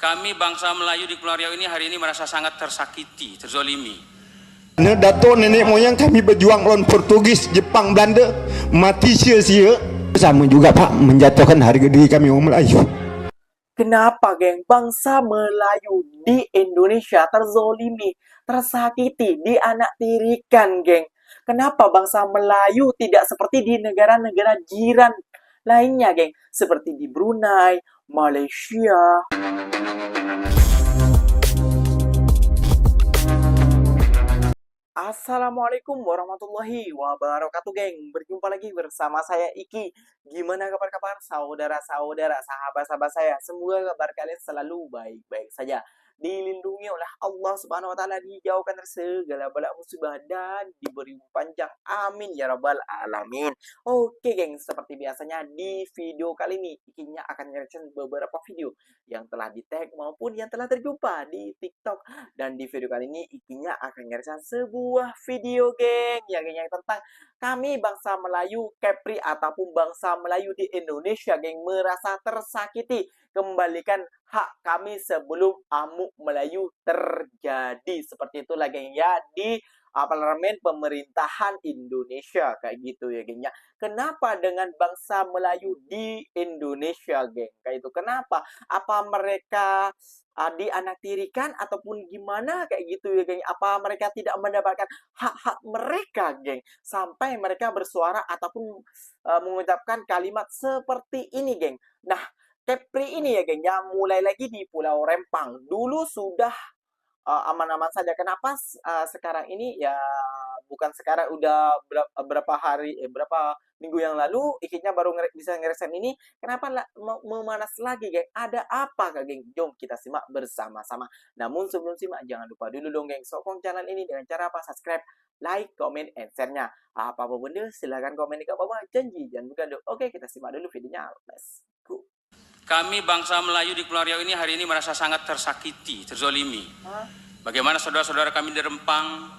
Kami bangsa Melayu di Kepulauan Riau ini hari ini merasa sangat tersakiti, terzolimi. Datuk nenek moyang kami berjuang melawan Portugis, Jepang, Belanda, mati sia-sia. Sama juga Pak, menjatuhkan harga diri kami orang Melayu. Kenapa, geng? Bangsa Melayu di Indonesia terzolimi, tersakiti, dianaktirikan, geng. Kenapa bangsa Melayu tidak seperti di negara-negara jiran lainnya, geng? Seperti di Brunei, Malaysia. Assalamualaikum warahmatullahi wabarakatuh, geng. Berjumpa lagi bersama saya Iki. Gimana kabar-kabar saudara-saudara, sahabat-sahabat saya? Semoga kabar kalian selalu baik-baik saja. Dilindungi oleh Allah Subhanahu wa taala, dijauhkan dari segala bala musibah dan diberi umur panjang. Amin ya rabbal alamin. Oke, geng, seperti biasanya di video kali ini Ikinya akan mereaction beberapa video yang telah di-tag maupun yang telah terjumpa di TikTok. Dan di video kali ini Ikinya akan mereaction sebuah video, geng, yang tentang kami bangsa Melayu Kepri ataupun bangsa Melayu di Indonesia, geng, merasa tersakiti. Kembalikan hak kami sebelum Amuk Melayu terjadi. Seperti itulah, geng, ya, di parlemen pemerintahan Indonesia, kayak gitu ya, geng, ya. Kenapa dengan bangsa Melayu di Indonesia, geng? Kayak itu. Kenapa? Apa mereka dianaktirikan ataupun gimana, kayak gitu ya, geng? Apa mereka tidak mendapatkan hak-hak mereka, geng? Sampai mereka bersuara ataupun mengucapkan kalimat seperti ini, geng. Nah, Kepri ini ya, geng, ya, mulai lagi di Pulau Rempang. Dulu sudah aman-aman saja. Kenapa sekarang ini ya, bukan sekarang, udah berapa minggu yang lalu Ikinya baru bisa ngerasain ini. Kenapa memanas lagi, geng? Ada apa, Kak, geng? Jom kita simak bersama-sama. Namun sebelum simak, jangan lupa dulu dong, geng, sokong channel ini dengan cara apa? Subscribe, like, comment, and share-nya. Apa-apa benda, silahkan komen di bawah. Janji jangan buka dulu. Oke, kita simak dulu videonya. Let's go. Kami bangsa Melayu di Kepulauan Riau ini hari ini merasa sangat tersakiti, terzolimi. Bagaimana saudara-saudara kami di Rempang,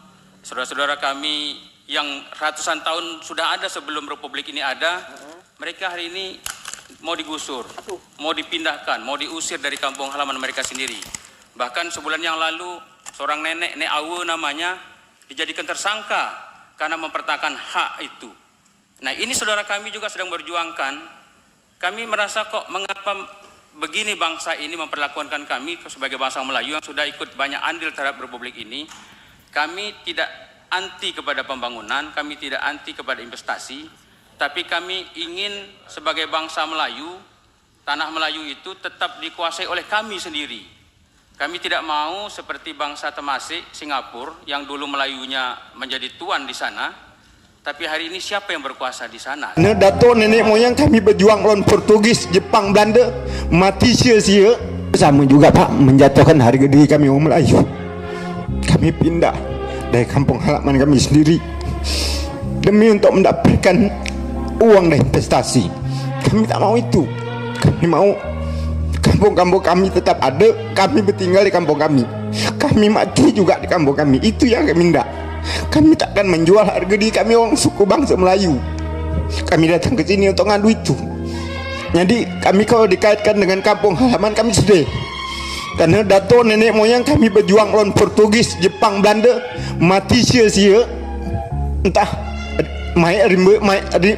saudara-saudara kami yang ratusan tahun sudah ada sebelum Republik ini ada, mereka hari ini mau digusur, mau dipindahkan, mau diusir dari kampung halaman mereka sendiri. Bahkan sebulan yang lalu, seorang nenek, Nek Awe namanya, dijadikan tersangka karena mempertahankan hak itu. Nah, ini saudara kami juga sedang berjuangkan. Kami merasa kok mengapa begini bangsa ini memperlakukan kami sebagai bangsa Melayu yang sudah ikut banyak andil terhadap Republik ini. Kami tidak anti kepada pembangunan, kami tidak anti kepada investasi, tapi kami ingin sebagai bangsa Melayu, tanah Melayu itu tetap dikuasai oleh kami sendiri. Kami tidak mau seperti bangsa Temasek, Singapura, yang dulu Melayunya menjadi tuan di sana. Tapi hari ini siapa yang berkuasa di sana? Datuk nenek moyang kami berjuang melawan Portugis, Jepang, Belanda, mati sia-sia. Sama juga Pak, menjatuhkan harga diri kami orang Melayu. Kami pindah dari kampung halaman kami sendiri demi untuk mendapatkan uang dan investasi. Kami tak mau itu. Kami mau kampung-kampung kami tetap ada. Kami bertinggal di kampung kami. Kami mati juga di kampung kami. Itu yang kami tidak. Kami takkan menjual harga diri kami orang suku bangsa Melayu. Kami datang ke sini untuk ngadu itu. Jadi kami kalau dikaitkan dengan kampung halaman kami sedih. Karena datuk nenek moyang kami berjuang melawan Portugis, Jepang, Belanda, mati sia-sia. Entah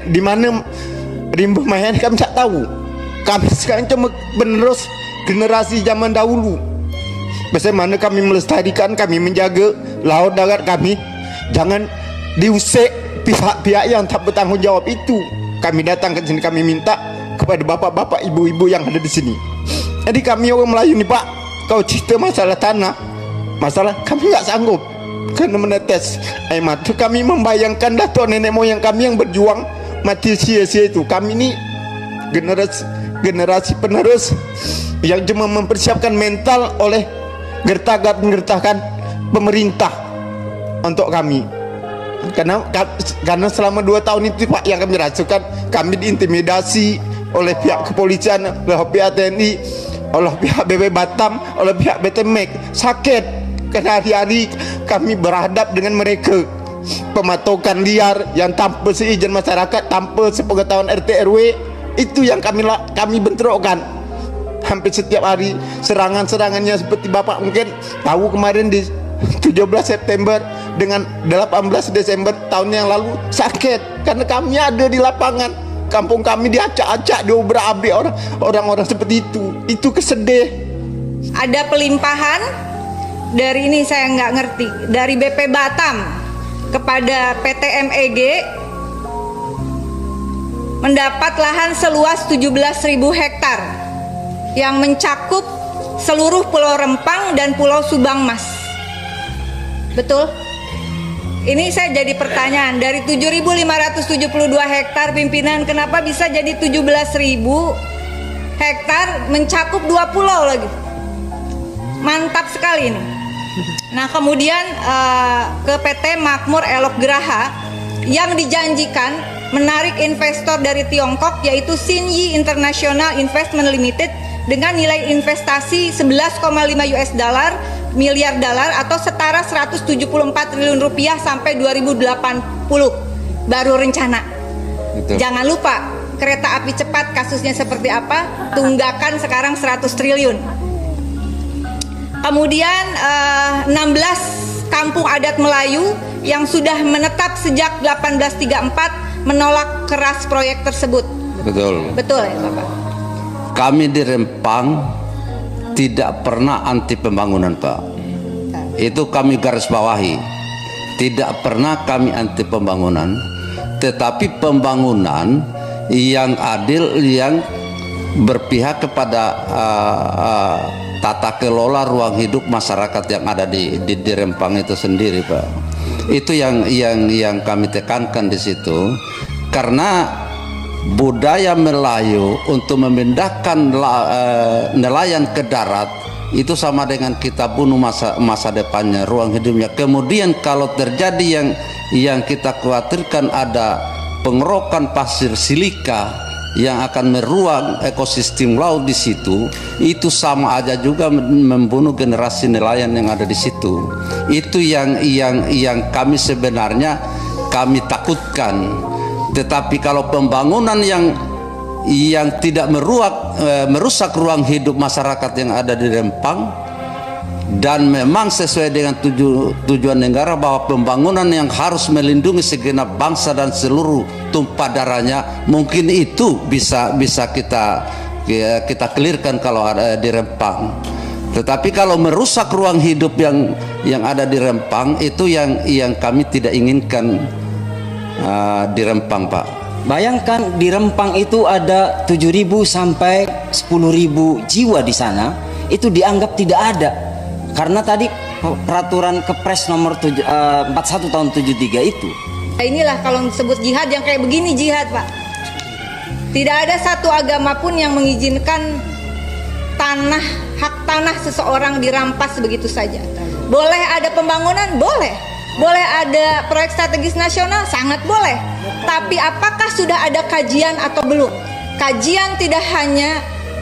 di mana rimba mayat kami tak tahu. Kami sekarang cuma penerus generasi zaman dahulu. Bagaimana kami melestarikan, kami menjaga laut darat kami. Jangan diusik pihak-pihak yang tak bertanggung jawab itu. Kami datang ke sini, kami minta kepada bapak-bapak, ibu-ibu yang ada di sini. Jadi kami orang Melayu nih Pak, kau cerita masalah tanah, masalah kami nggak sanggup karena menetes air mata. Kami membayangkan datuk nenek moyang kami yang berjuang mati sia-sia itu. Kami ini generasi penerus yang cuma mempersiapkan mental oleh gertakan pemerintah untuk kami. Karena selama 2 tahun itu Pak yang kami rasakan, kami diintimidasi oleh pihak kepolisian, oleh pihak TNI, oleh pihak BB Batam, oleh pihak BTMEK. Sakit karena hari-hari kami berhadap dengan mereka. Pematokan liar yang tanpa seizin masyarakat, tanpa sepengetahuan RT RW, itu yang kami bentrokkan. hampir setiap hari serangannya seperti Bapak mungkin tahu kemarin di 17 September dengan 18 Desember tahun yang lalu sakit karena kami ada di lapangan. Kampung kami diacak-acak, diobrak-abrik orang-orang seperti itu kesedih. Ada pelimpahan dari ini saya nggak ngerti, dari BP Batam kepada PT MEG mendapat lahan seluas 17.000 hektar yang mencakup seluruh Pulau Rempang dan Pulau Subang Mas. Betul? Ini saya jadi pertanyaan, dari 7.572 hektar pimpinan kenapa bisa jadi 17.000 hektar mencakup 2 pulau lagi? Mantap sekali ini. Nah kemudian ke PT Makmur Elok Graha yang dijanjikan menarik investor dari Tiongkok yaitu Xinyi International Investment Limited dengan nilai investasi 11,5 miliar dolar atau setara 174 triliun rupiah sampai 2080 baru rencana. Betul. Jangan lupa kereta api cepat kasusnya seperti apa, tunggakan sekarang 100 triliun. Kemudian 16 kampung adat Melayu yang sudah menetap sejak 1834 menolak keras proyek tersebut. Betul. Betul ya Bapak? Kami di Rempang tidak pernah anti pembangunan Pak. Itu kami garis bawahi. Tidak pernah kami anti pembangunan, tetapi pembangunan yang adil, yang berpihak kepada tata kelola ruang hidup masyarakat yang ada di Rempang itu sendiri Pak. Itu yang kami tekankan di situ, karena budaya Melayu untuk memindahkan nelayan ke darat itu sama dengan kita bunuh masa depannya, ruang hidupnya. Kemudian kalau terjadi yang kita khawatirkan ada pengerokan pasir silika yang akan meruang ekosistem laut di situ, itu sama aja juga membunuh generasi nelayan yang ada di situ. Itu yang kami sebenarnya kami takutkan. Tetapi kalau pembangunan yang tidak merusak ruang hidup masyarakat yang ada di Rempang dan memang sesuai dengan tujuan negara bahwa pembangunan yang harus melindungi segenap bangsa dan seluruh tumpah darahnya, mungkin itu bisa kita clearkan kalau ada di Rempang. Tetapi kalau merusak ruang hidup yang ada di Rempang, itu yang kami tidak inginkan di Rempang Pak. Bayangkan di Rempang itu ada 7.000 sampai 10.000 jiwa di sana, itu dianggap tidak ada. Karena tadi peraturan Kepres nomor 41 tahun 73 itu. Inilah kalau disebut jihad yang kayak begini jihad Pak. Tidak ada satu agama pun yang mengizinkan hak tanah seseorang dirampas begitu saja. Boleh ada pembangunan? Boleh. Boleh ada proyek strategis nasional? Sangat boleh. Tapi apakah sudah ada kajian atau belum? Kajian tidak hanya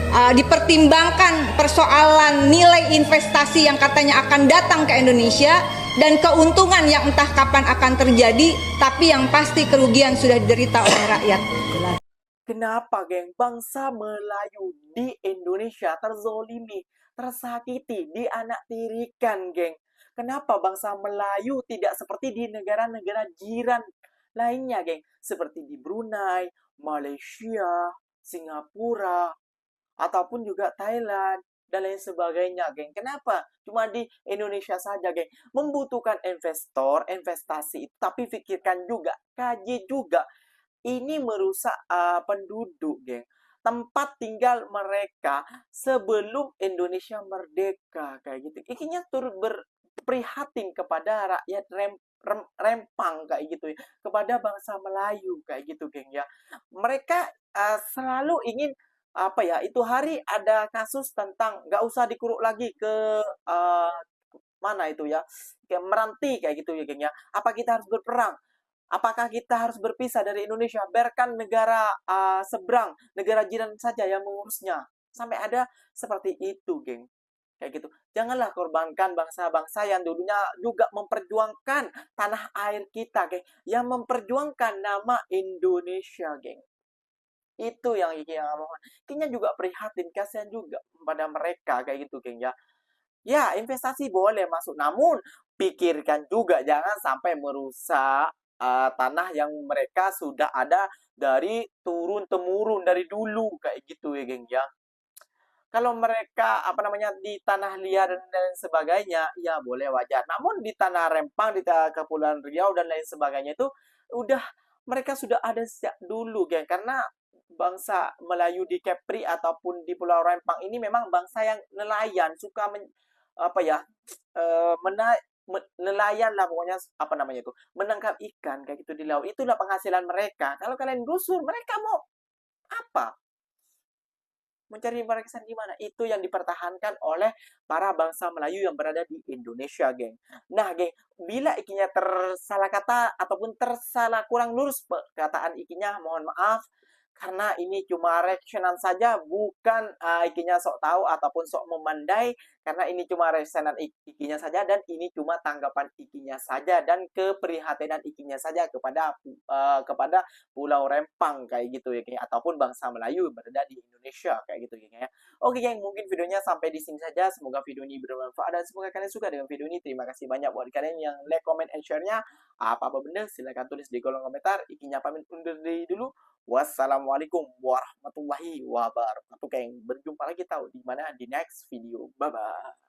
dipertimbangkan persoalan nilai investasi yang katanya akan datang ke Indonesia dan keuntungan yang entah kapan akan terjadi, tapi yang pasti kerugian sudah diderita oleh rakyat. Kenapa, geng? Bangsa Melayu di Indonesia terzolimi, tersakiti, dianaktirikan, geng. Kenapa bangsa Melayu tidak seperti di negara-negara jiran lainnya, geng? Seperti di Brunei, Malaysia, Singapura, ataupun juga Thailand, dan lain sebagainya, geng. Kenapa? Cuma di Indonesia saja, geng. Membutuhkan investor, investasi, tapi pikirkan juga, kaji juga. Ini merusak penduduk, geng. Tempat tinggal mereka sebelum Indonesia merdeka, kayak gitu. Ikinya turut berprihatin kepada rakyat Rempang, kayak gitu ya. Kepada bangsa Melayu, kayak gitu, geng ya. Mereka selalu ingin itu hari ada kasus tentang nggak usah dikuruk lagi ke mana itu ya, kayak Meranti kayak gitu ya, geng ya. Apa kita harus berperang? Apakah kita harus berpisah dari Indonesia? Biarkan negara seberang, negara jiran saja yang mengurusnya. Sampai ada seperti itu, geng. Kayak gitu. Janganlah korbankan bangsa-bangsa yang dulunya juga memperjuangkan tanah air kita, geng. Yang memperjuangkan nama Indonesia, geng. Itu yang Iki yang ngomong. Ikinya juga prihatin, kasihan juga pada mereka kayak gitu, geng ya. Ya, investasi boleh masuk, namun pikirkan juga jangan sampai merusak tanah yang mereka sudah ada dari turun temurun dari dulu kayak gitu ya, geng ya. Kalau mereka apa namanya di tanah liat dan lain sebagainya, ya boleh wajar. Namun di tanah Rempang, di Kepulauan Riau dan lain sebagainya itu udah mereka sudah ada sejak dulu, geng. Karena bangsa Melayu di Kepri ataupun di Pulau Rempang ini memang bangsa yang nelayan, suka apa ya nelayan lah pokoknya apa namanya itu menangkap ikan kayak gitu di laut. Itulah penghasilan mereka. Kalau kalian gusur, mereka mau apa? Mencari warisan di mana? Itu yang dipertahankan oleh para bangsa Melayu yang berada di Indonesia, geng. Nah, geng, bila ikinya tersalah kata ataupun tersalah kurang lurus perkataan ikinya, mohon maaf. Karena ini cuma reactionan saja, bukan ikinya sok tahu ataupun sok memandai. Karena ini cuma reactionan ikinya saja dan ini cuma tanggapan ikinya saja dan keprihatinan ikinya saja kepada Pulau Rempang kayak gitu ya, geng, ataupun bangsa Melayu yang berada di Indonesia kayak gitu, geng ya. Oke, geng, mungkin videonya sampai di sini saja. Semoga video ini bermanfaat dan semoga kalian suka dengan video ini. Terima kasih banyak buat kalian yang like, comment, and share-nya. Apa-apa bener silahkan tulis di kolom komentar. Ikinya pamit undur diri dulu. Wassalamualaikum warahmatullahi wabarakatuh, geng. Berjumpa lagi tahu di mana di next video. Bye bye.